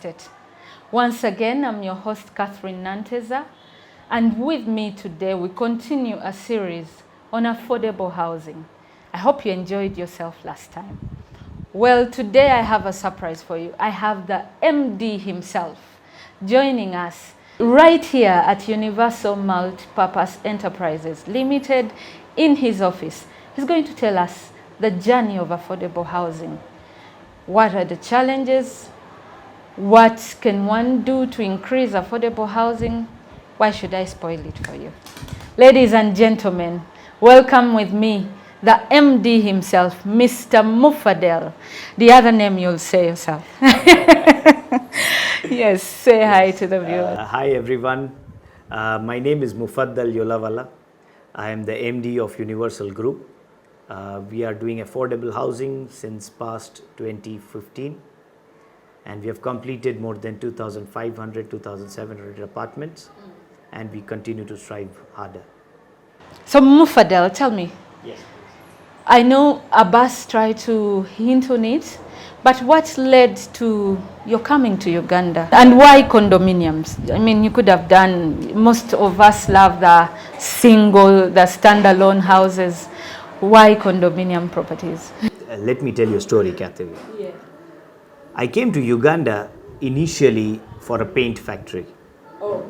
estate. Once again, I'm your host, Catherine Nanteza, and with me today, we continue a series on affordable housing. I hope you enjoyed yourself last time. Well, today I have a surprise for you. I have the MD himself joining us right here at Universal Multipurpose Enterprises Limited in his office. He's going to tell us the journey of affordable housing. What are the challenges? What can one do to increase affordable housing? Why should I spoil it for you? Ladies and gentlemen, welcome with me the MD himself, Mr. Mufadel. The other name you'll say yourself. Yes, say hi to the viewers. Hi everyone. My name is Mufaddal Yolavala. I am the MD of Universal Group. We are doing affordable housing since past 2015, and we have completed more than 2,500, 2,700 apartments, and we continue to strive harder. So Mufadel, tell me. Yes. I know Abbas tried to hint on it, but what led to your coming to Uganda? And why condominiums? I mean, you could have done, most of us love the standalone houses. Why condominium properties? Let me tell you a story, Kathy. Yeah. I came to Uganda initially for a paint factory. Oh.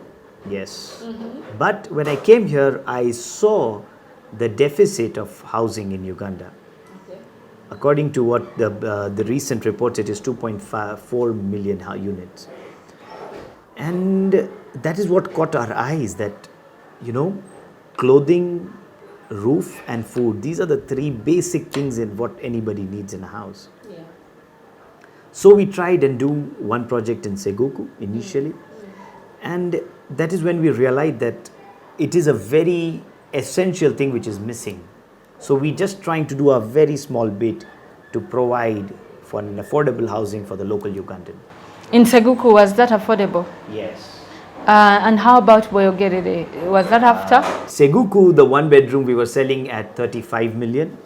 Yes. Mm-hmm. But when I came here, I saw the deficit of housing in Uganda. Okay. According to what the recent report, it is 2.4 million units. And that is what caught our eyes, that, clothing, roof and food, these are the three basic things in what anybody needs in a house. Yeah. So we tried and do one project in Seguku initially. And that is when we realized that it is a very essential thing which is missing. So we just trying to do a very small bit to provide for an affordable housing for the local Ugandan. In Seguku, was that affordable? Yes. And how about Boyogerere? Was that after? Seguku, the one bedroom we were selling at 35 million.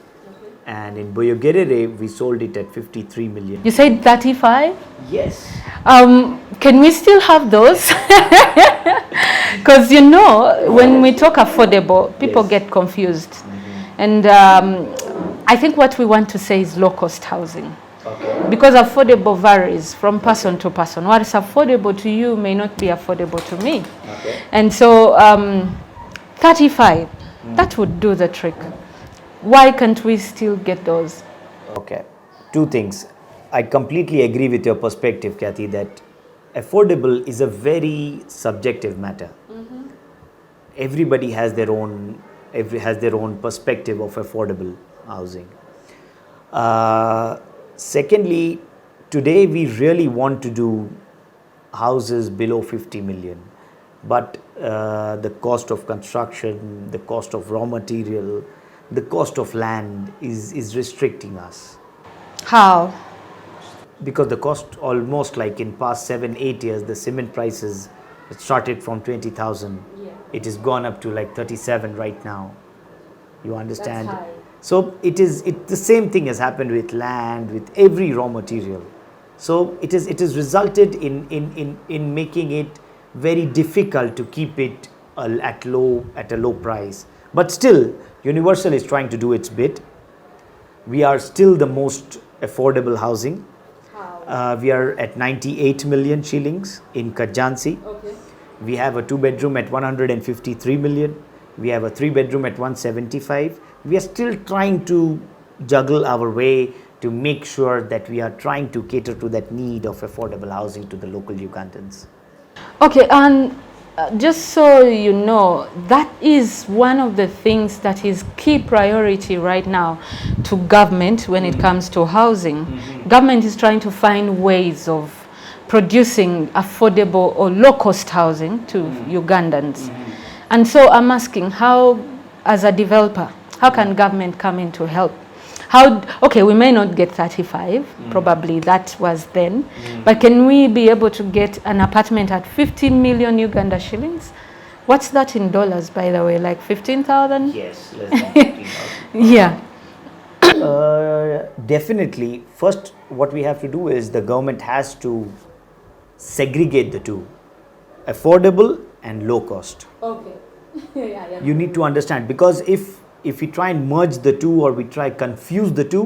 And in Boyogerere, we sold it at 53 million. You said 35? Yes. Can we still have those? Because when we talk affordable, people get confused. Mm-hmm. And I think what we want to say is low-cost housing. Okay. Because affordable varies from person to person. What is affordable to you may not be affordable to me. Okay. And so 35, that would do the trick. Why can't we still get those? Okay. Two things. I completely agree with your perspective, Kathy, that affordable is a very subjective matter. Mm-hmm. Everybody has their own perspective of affordable housing. Secondly, today we really want to do houses below 50 million, but the cost of construction, the cost of raw material, the cost of land is restricting us. How? Because the cost, almost like in past 7-8 years, the cement prices started from 20,000. Yeah. It has gone up to like 37 right now. You understand? That's high. So the same thing has happened with land, with every raw material. So it is resulted in making it very difficult to keep it at a low price. But still, Universal is trying to do its bit. We are still the most affordable housing. We are at 98 million shillings in Kajansi. Okay. We have a 2-bedroom at 153 million. We have a 3-bedroom at 175. We are still trying to juggle our way to make sure that we are trying to cater to that need of affordable housing to the local Ugandans. Okay, and just so you know, that is one of the things that is key priority right now to government when it comes to housing. Mm-hmm. Government is trying to find ways of producing affordable or low-cost housing to Ugandans. Mm-hmm. And so I'm asking, how, as a developer, how can government come in to help? Okay, we may not get 35, probably that was then, but can we be able to get an apartment at 15 million Uganda shillings? What's that in dollars, by the way, like 15,000? Yes, less than 15,000. Yeah. Definitely, first what we have to do is the government has to segregate the two, affordable and low cost. Okay. Yeah. You need to understand, because if we try and merge the two, or we try confuse the two,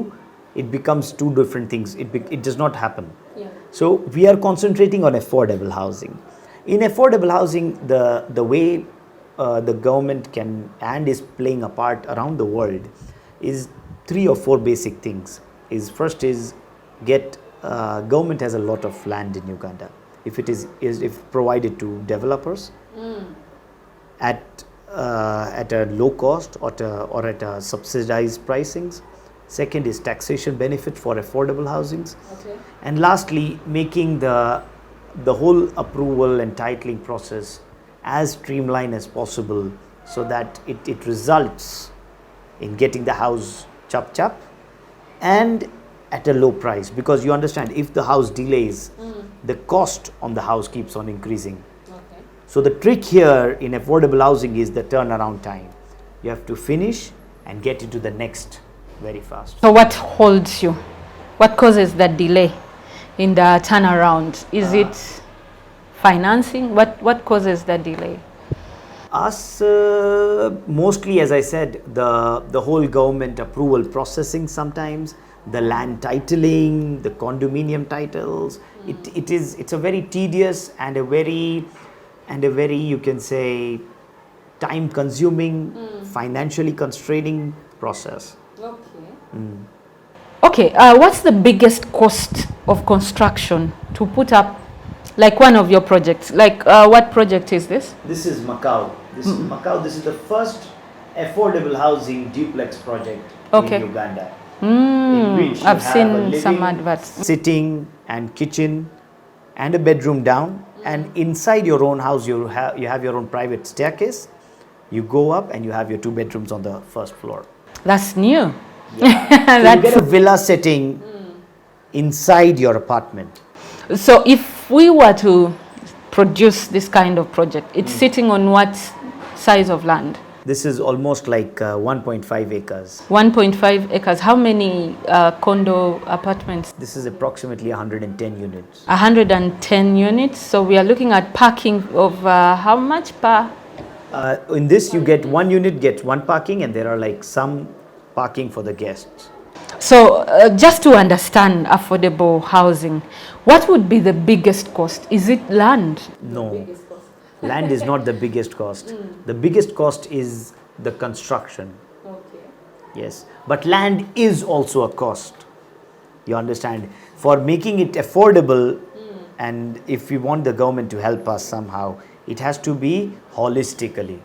it becomes two different things. It does not happen. Yeah. So we are concentrating on affordable housing. In affordable housing, the way the government can and is playing a part around the world is 3 or 4 basic things. First is get government has a lot of land in Uganda. If it is if provided to developers at a low cost or at a subsidized pricings. Second is taxation benefit for affordable housings. Okay. And lastly, making the whole approval and titling process as streamlined as possible, so that it results in getting the house chap and at a low price. Because you understand, if the house delays, the cost on the house keeps on increasing. Okay. So the trick here in affordable housing is the turnaround time. You have to finish and get into the next very fast. So what holds you? What causes that delay in the turnaround? Is it financing? What causes that delay? Us, mostly, as I said, the whole government approval processing sometimes, the land titling, the condominium titles. It's a very tedious and a very you can say time consuming, financially constraining process. Okay, what's the biggest cost of construction to put up like one of your projects? Like what project is this? This is Macau. This is Macau. This is the first affordable housing duplex project in Uganda. In which you I've have seen a living, some adverts. sitting and kitchen and a bedroom down, and inside your own house you have your own private staircase. You go up and you have your 2 bedrooms on the first floor. That's new. Yeah. So you get a villa setting inside your apartment. So if we were to produce this kind of project, it's sitting on what size of land? This is almost like 1.5 acres. 1.5 acres. How many condo apartments? This is approximately 110 units. 110 units. So we are looking at parking of how much per? In this, you get 1 unit gets 1 parking, and there are like some parking for the guests. So just to understand affordable housing, what would be the biggest cost? Is it land? No, land is not the biggest cost. The biggest cost is the construction. Okay. Yes, but land is also a cost. You understand? For making it affordable, and if we want the government to help us somehow, it has to be holistically.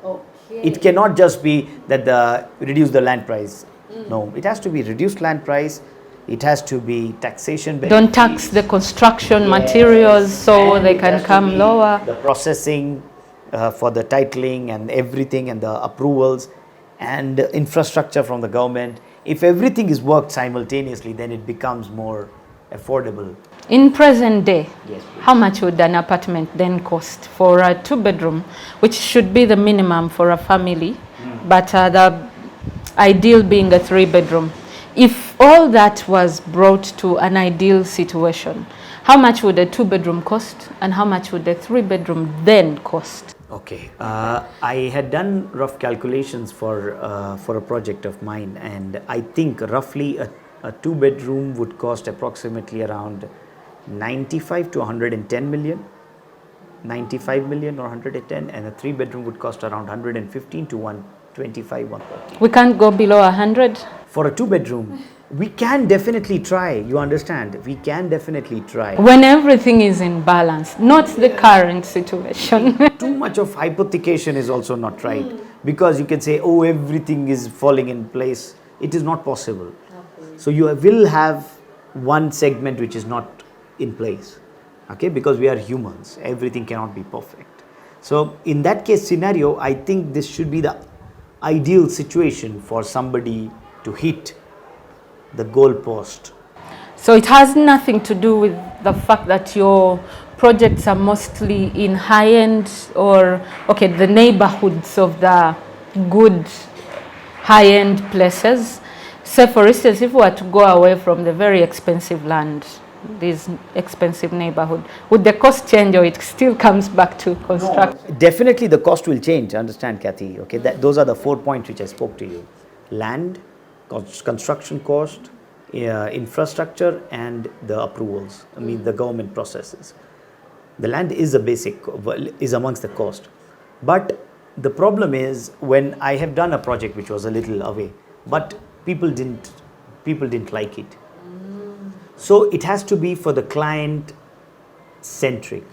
Okay. It cannot just be that reduce the land price. No, it has to be reduced land price. It has to be taxation benefit. Don't tax the construction materials so And they it can has to come be lower. The processing for the titling and everything, and the approvals and infrastructure from the government. If everything is worked simultaneously, then it becomes more affordable. In present day, Yes, please. how much would an apartment then cost for a 2-bedroom, which should be the minimum for a family, but the ideal being a 3-bedroom? If all that was brought to an ideal situation, how much would a 2-bedroom cost, and how much would a 3-bedroom then cost? Okay, I had done rough calculations for a project of mine, and I think roughly a 2-bedroom would cost approximately around 95 to 110 million, 95 million or 110, and a 3-bedroom would cost around 115 to 125, 130. We can't go below 100. For a 2-bedroom, we can definitely try. You understand? We can definitely try. When everything is in balance, not the current situation. Too much of hypothecation is also not right, because you can say, oh, everything is falling in place. It is not possible. So you will have one segment which is not in place, okay, because we are humans. Everything cannot be perfect. So in that case scenario, I think this should be the ideal situation for somebody to hit the goal post. So it has nothing to do with the fact that your projects are mostly in high-end or, okay, the neighborhoods of the good high-end places. Say, for instance, if we were to go away from the very expensive land, this expensive neighborhood? Would the cost change, or it still comes back to construction? Definitely the cost will change, understand, Kathy. Okay, those are the 4 points which I spoke to you. Land, construction cost, infrastructure, and the approvals. I mean, the government processes. The land is is amongst the cost. But the problem is, when I have done a project which was a little away, but people didn't like it. So it has to be for the client centric.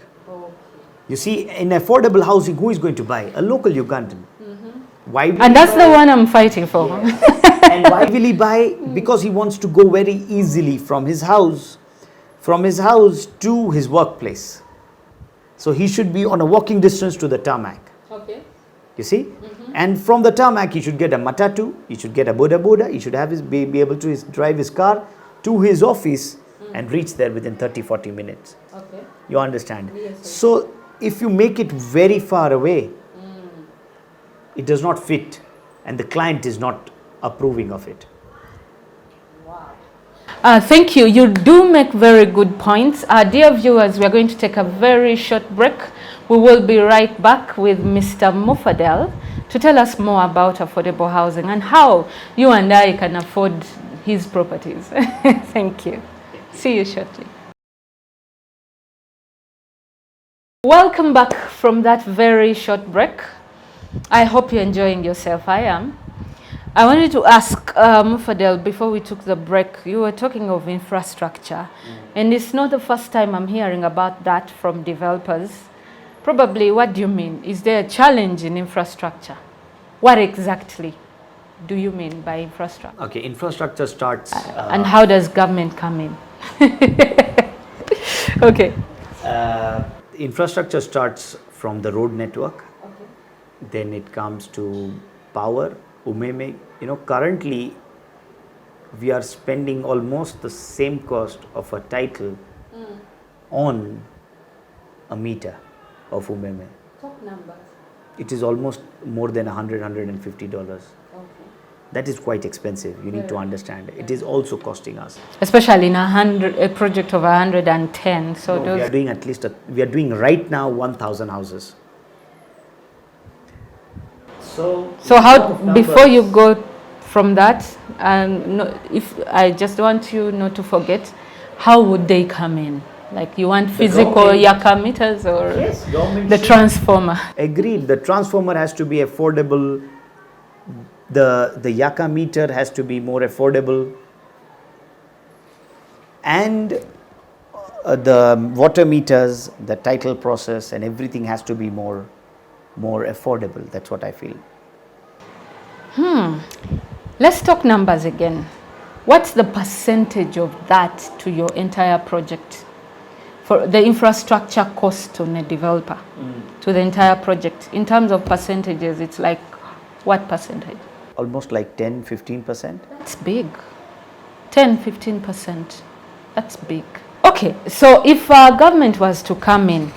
You see, in affordable housing, who is going to buy? A local Ugandan. Why will And he that's buy? the one I'm fighting for. And why will he buy? Because he wants to go very easily from his house to his workplace. So he should be on a walking distance to the tarmac. Okay. You see? And from the tarmac, he should get a matatu, he should get a boda boda, he should have be able to drive his car to his office and reach there within 30-40 minutes. Okay. You understand? Yes. So if you make it very far away, it does not fit, and the client is not approving of it. Thank you. You do make very good points. Dear viewers, we are going to take a very short break. We will be right back with Mr. Mufadel to tell us more about affordable housing and how you and I can afford his properties. Thank you. See you shortly. Welcome back from that very short break. I hope you're enjoying yourself. I am. I wanted to ask Mufadel, before we took the break, you were talking of infrastructure. And it's not the first time I'm hearing about that from developers. Probably, what do you mean? Is there a challenge in infrastructure? What exactly do you mean by infrastructure? Okay, infrastructure starts... and how does government come in? Okay. Infrastructure starts from the road network. Then it comes to power, umeme. You know, currently we are spending almost the same cost of a title on a meter of umeme. Top numbers. It is almost more than $150. Okay. That is quite expensive. You need to understand. It is also costing us. Especially in a project of 110. So We are doing we are doing right now 1,000 houses. So how, before you go from that, if I just want you not to forget, how would they come in? Like, you want physical Yaka meters, or the transformer? Agreed. The transformer has to be affordable. The Yaka meter has to be more affordable. And the water meters, the title process, and everything has to be more affordable. That's what I feel. Let's talk numbers again. What's the percentage of that to your entire project? For the infrastructure cost on a developer to the entire project, in terms of percentages, it's like what percentage? Almost like 10-15%. That's big. 10-15%. That's big. Okay, so if government was to come in,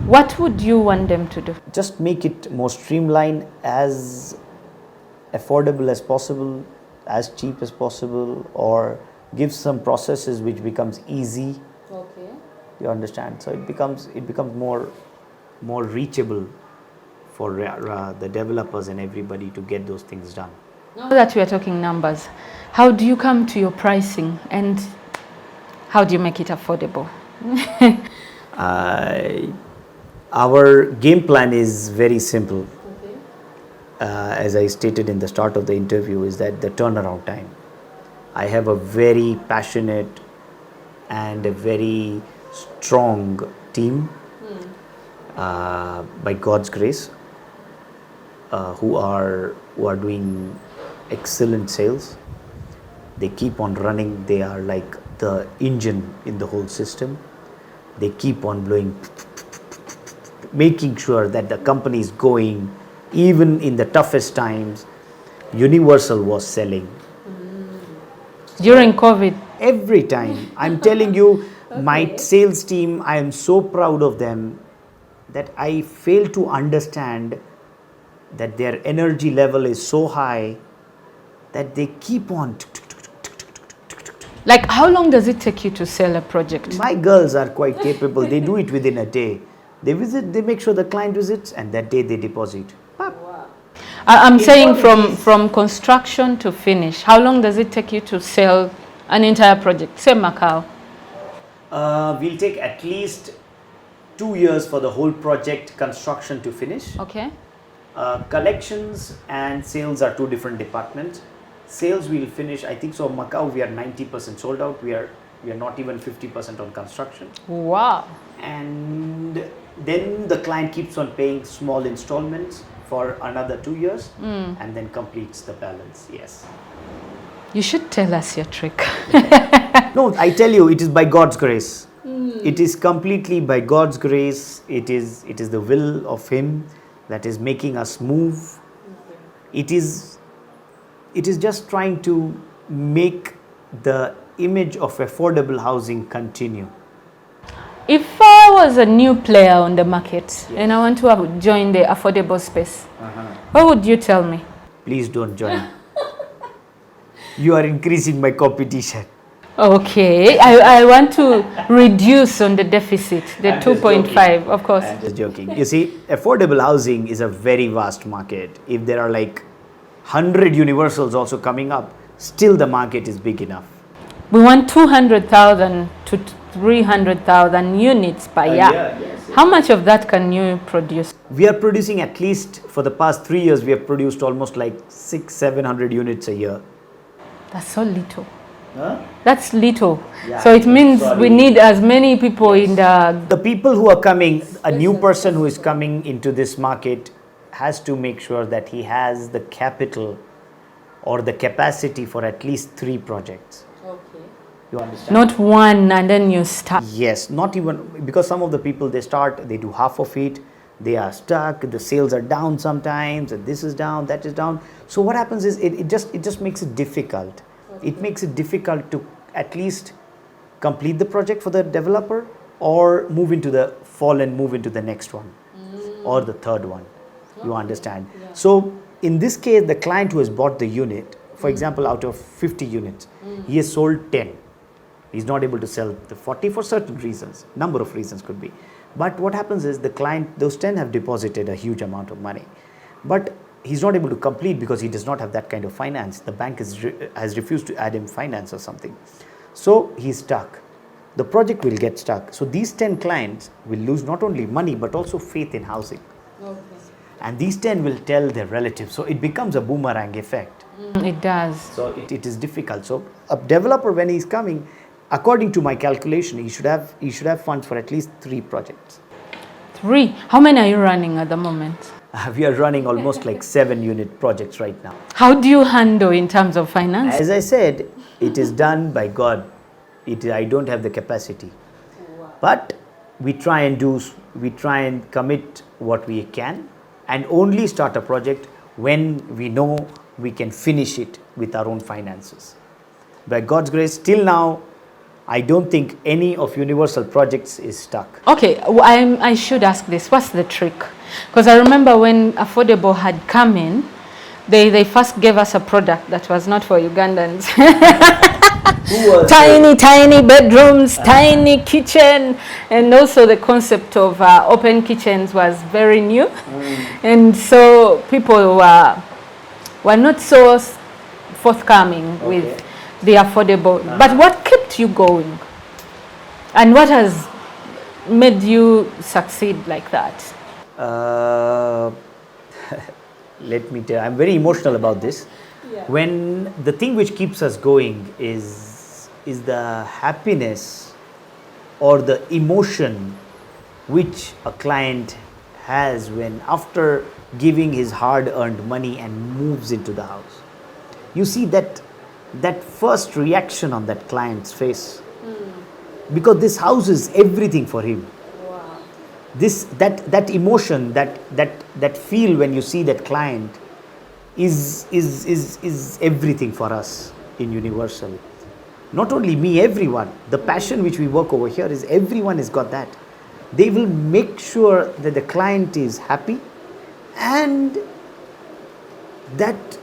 what would you want them to do? Just make it more streamlined, as affordable as possible, as cheap as possible, or give some processes which becomes easy. Okay. You understand? So it becomes more reachable for the developers and everybody to get those things done. Now that we are talking numbers, how do you come to your pricing, and how do you make it affordable? Our game plan is very simple. As I stated in the start of the interview, is that the turnaround time. I have a very passionate and a very strong team, by God's grace, who are doing excellent sales. They keep on running. They are like the engine in the whole system. They keep on blowing, making sure that the company is going. Even in the toughest times, Universal was selling. During COVID? Every time. I'm telling you, my sales team, I am so proud of them that I fail to understand that their energy level is so high that they keep on. Like, how long does it take you to sell a project? My girls are quite capable. They do it within a day. They visit, they make sure the client visits, and that day they deposit. Pap. I'm saying Important from construction to finish. How long does it take you to sell an entire project? Say Macau. We'll take at least 2 years for the whole project construction to finish. Okay. Collections and sales are two different departments. Sales will finish, I think so. Macau, we are 90% sold out. We are not even 50% on construction. Wow. And then the client keeps on paying small installments for another 2 years, and then completes the balance. Yes. You should tell us your trick. No, I tell you, it is by God's grace. It is completely by God's grace. It is the will of Him that is making us move. It is just trying to make the image of affordable housing continue. If I was a new player on the market and I want to join the affordable space, what would you tell me? Please don't join. You are increasing my competition. Okay, I want to reduce on the deficit, the I'm just 2.5, joking. of course. I'm just joking. You see, affordable housing is a very vast market. If there are like 100 universals also coming up, still the market is big enough. We want 200,000 to 300,000 units per year. Yes. How much of that can you produce? We are producing, at least for the past 3 years, we have produced almost like 600-700 units a year. That's so little. Huh? That's little. Yeah, So it means sorry. we need as many people in The people who are coming, a new person who is coming into this market has to make sure that he has the capital or the capacity for at least 3 projects. Okay. You understand? Not one and then you start. Yes, not even, because some of the people, they start, they do half of it, they are stuck, the sales are down sometimes, and this is down, that is down. So what happens is it just makes it difficult. Okay. It makes it difficult to at least complete the project for the developer, or move into the next one or the third one. You understand? Yeah. So in this case, the client who has bought the unit, for example, out of 50 units, he has sold 10. He's not able to sell the 40 for certain reasons. Number of reasons could be. But what happens is the client, those 10 have deposited a huge amount of money. But he's not able to complete because he does not have that kind of finance. The bank has refused to add him finance or something. So he's stuck. The project will get stuck. So these 10 clients will lose not only money but also faith in housing. Okay. And these 10 will tell their relatives. So it becomes a boomerang effect. It does. So it is difficult. So a developer, when he's coming, according to my calculation, he should have funds for at least 3 projects. 3? How many are you running at the moment? We are running almost like 7 unit projects right now. How do you handle in terms of finance? As I said, it is done by God. I don't have the capacity. But we try and commit what we can, and only start a project when we know we can finish it with our own finances. By God's grace, till now, I don't think any of Universal projects is stuck. Okay, I should ask this. What's the trick? Because I remember when Affordable had come in, they first gave us a product that was not for Ugandans. Tiny bedrooms, tiny kitchen, and also the concept of open kitchens was very new. And so people were not so forthcoming with the Affordable. But what kept you going? And what has made you succeed like that? Let me tell you, I'm very emotional about this. Yeah. When the thing which keeps us going is the happiness or the emotion which a client has when, after giving his hard-earned money and moves into the house. You see that first reaction on that client's face, because this house is everything for him. Wow. That emotion, that feel when you see that client is everything for us in Universal. Not only me, everyone. The passion which we work over here is everyone has got that. They will make sure that the client is happy, and that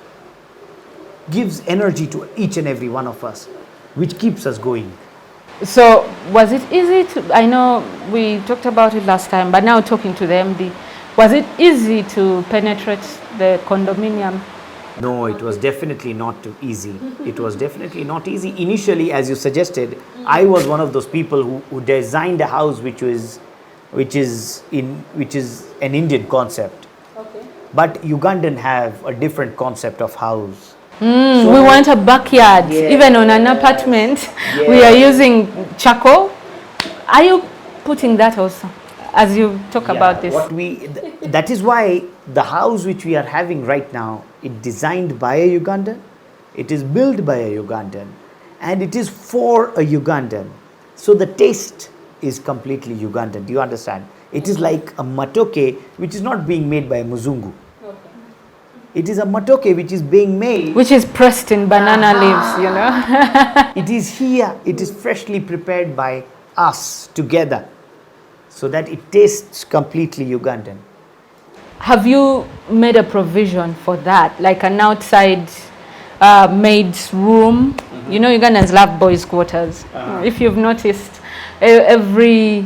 gives energy to each and every one of us. which keeps us going. So was it easy to, I know we talked about it last time, but now talking to the MD, was it easy to penetrate the condominium? No, it was definitely not too easy. It was definitely not easy. Initially, as you suggested, I was one of those people who designed a house which is an Indian concept. Okay. But Ugandan have a different concept of house. We want a backyard. Yes. Even on an apartment, we are using charcoal. Are you putting that also as you talk about this? That is why the house which we are having right now, is designed by a Ugandan, it is built by a Ugandan, and it is for a Ugandan. So the taste is completely Ugandan. Do you understand? It is like a matoke which is not being made by a Muzungu. It is a matoke which is being made. Which is pressed in banana leaves, you know. It is here. It is freshly prepared by us together, so that it tastes completely Ugandan. Have you made a provision for that, like an outside maid's room? You know, Ugandans love boys' quarters. If you've noticed, every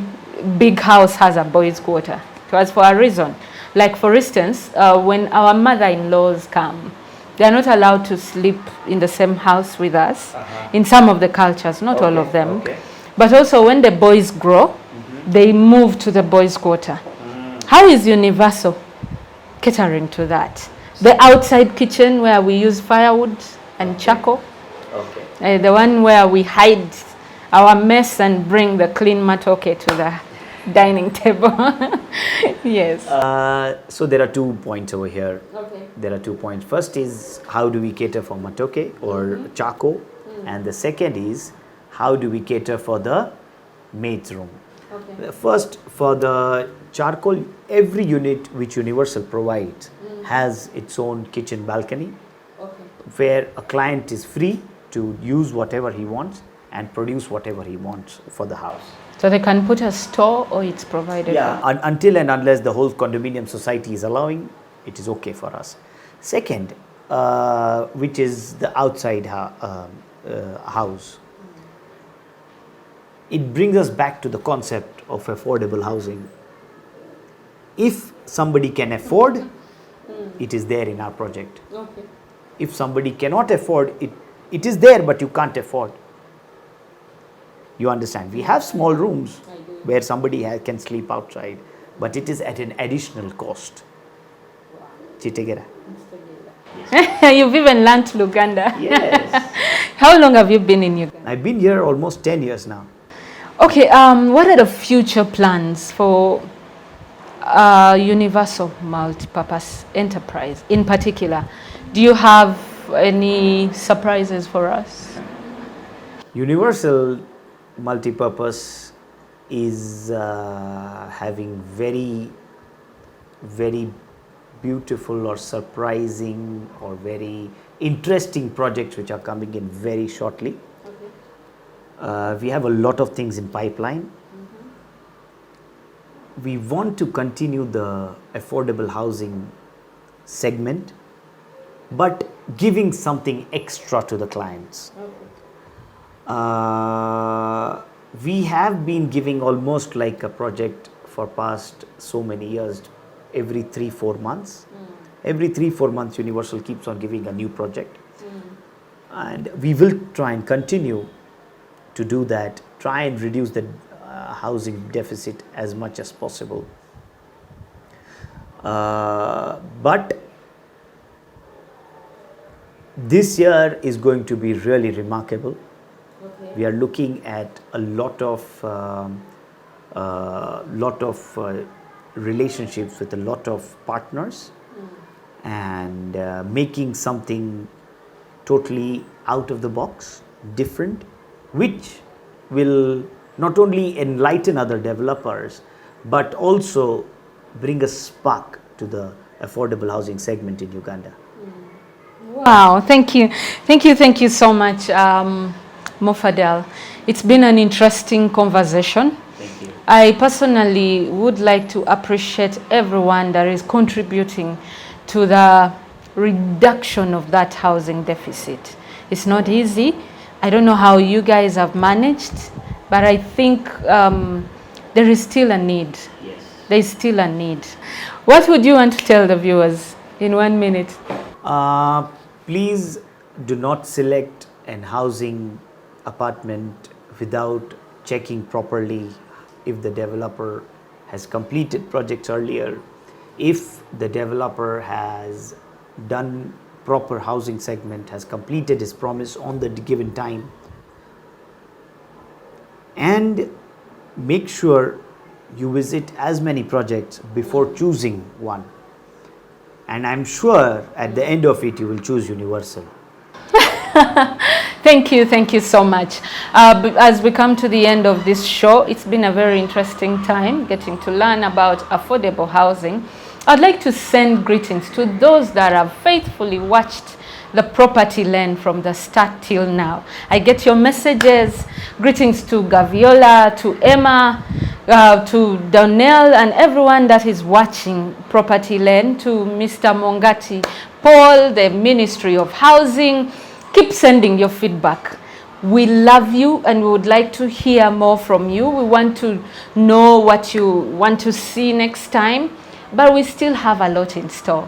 big house has a boys' quarter. It was for a reason. Like, for instance, when our mother-in-laws come, they are not allowed to sleep in the same house with us. In some of the cultures, not all of them. But also when the boys grow, they move to the boys' quarter. How is Universal catering to that? The outside kitchen where we use firewood and charcoal. The one where we hide our mess and bring the clean matoke to the dining table. Yes. So there are 2 points over here. There are 2 points. First is, how do we cater for matoke or charcoal? And the second is, how do we cater for the maid's room? First, for the charcoal, every unit which Universal provides has its own kitchen balcony, where a client is free to use whatever he wants and produce whatever he wants for the house. So they can put a store, or it's provided? Until and unless the whole condominium society is allowing, it is okay for us. Second, which is the outside house. It brings us back to the concept of affordable housing. If somebody can afford, it is there in our project. If somebody cannot afford, it is there, but you can't afford. You understand? We have small rooms where somebody can sleep outside, but it is at an additional cost. Chitegera. You've even learned Luganda. Yes. How long have you been in Uganda? I've been here almost 10 years now. Okay, what are the future plans for Universal Multipurpose Enterprise in particular? Do you have any surprises for us? Universal Multipurpose is having very, very beautiful or surprising or very interesting projects which are coming in very shortly. We have a lot of things in pipeline. We want to continue the affordable housing segment, but giving something extra to the clients. We have been giving almost like a project for past so many years, every 3-4 months. Every 3-4 months Universal keeps on giving a new project, and we will try and continue to do that, try and reduce the housing deficit as much as possible. But this year is going to be really remarkable. We are looking at a lot of relationships with a lot of partners, and making something totally out of the box, different, which will not only enlighten other developers but also bring a spark to the affordable housing segment in Uganda. Wow, thank you so much, Mofadel. It's been an interesting conversation. Thank you. I personally would like to appreciate everyone that is contributing to the reduction of that housing deficit. It's not easy, I don't know how you guys have managed, but I think there is still a need. Yes. There is still a need. What would you want to tell the viewers in 1 minute? Please do not select an housing apartment without checking properly if the developer has completed projects earlier, if the developer has done proper housing segment, has completed his promise on the given time, and make sure you visit as many projects before choosing one. And I'm sure at the end of it you will choose Universal. Thank you so much. As we come to the end of this show, it's been a very interesting time getting to learn about affordable housing. I'd like to send greetings to those that have faithfully watched the Property Lane from the start till now. I get your messages. Greetings to Gaviola, to Emma, to Donnell, and everyone that is watching Property Lane, to Mr. Mongati, Paul, the Ministry of Housing. Keep sending your feedback. We love you and we would like to hear more from you. We want to know what you want to see next time, but we still have a lot in store.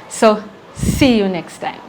So see you next time.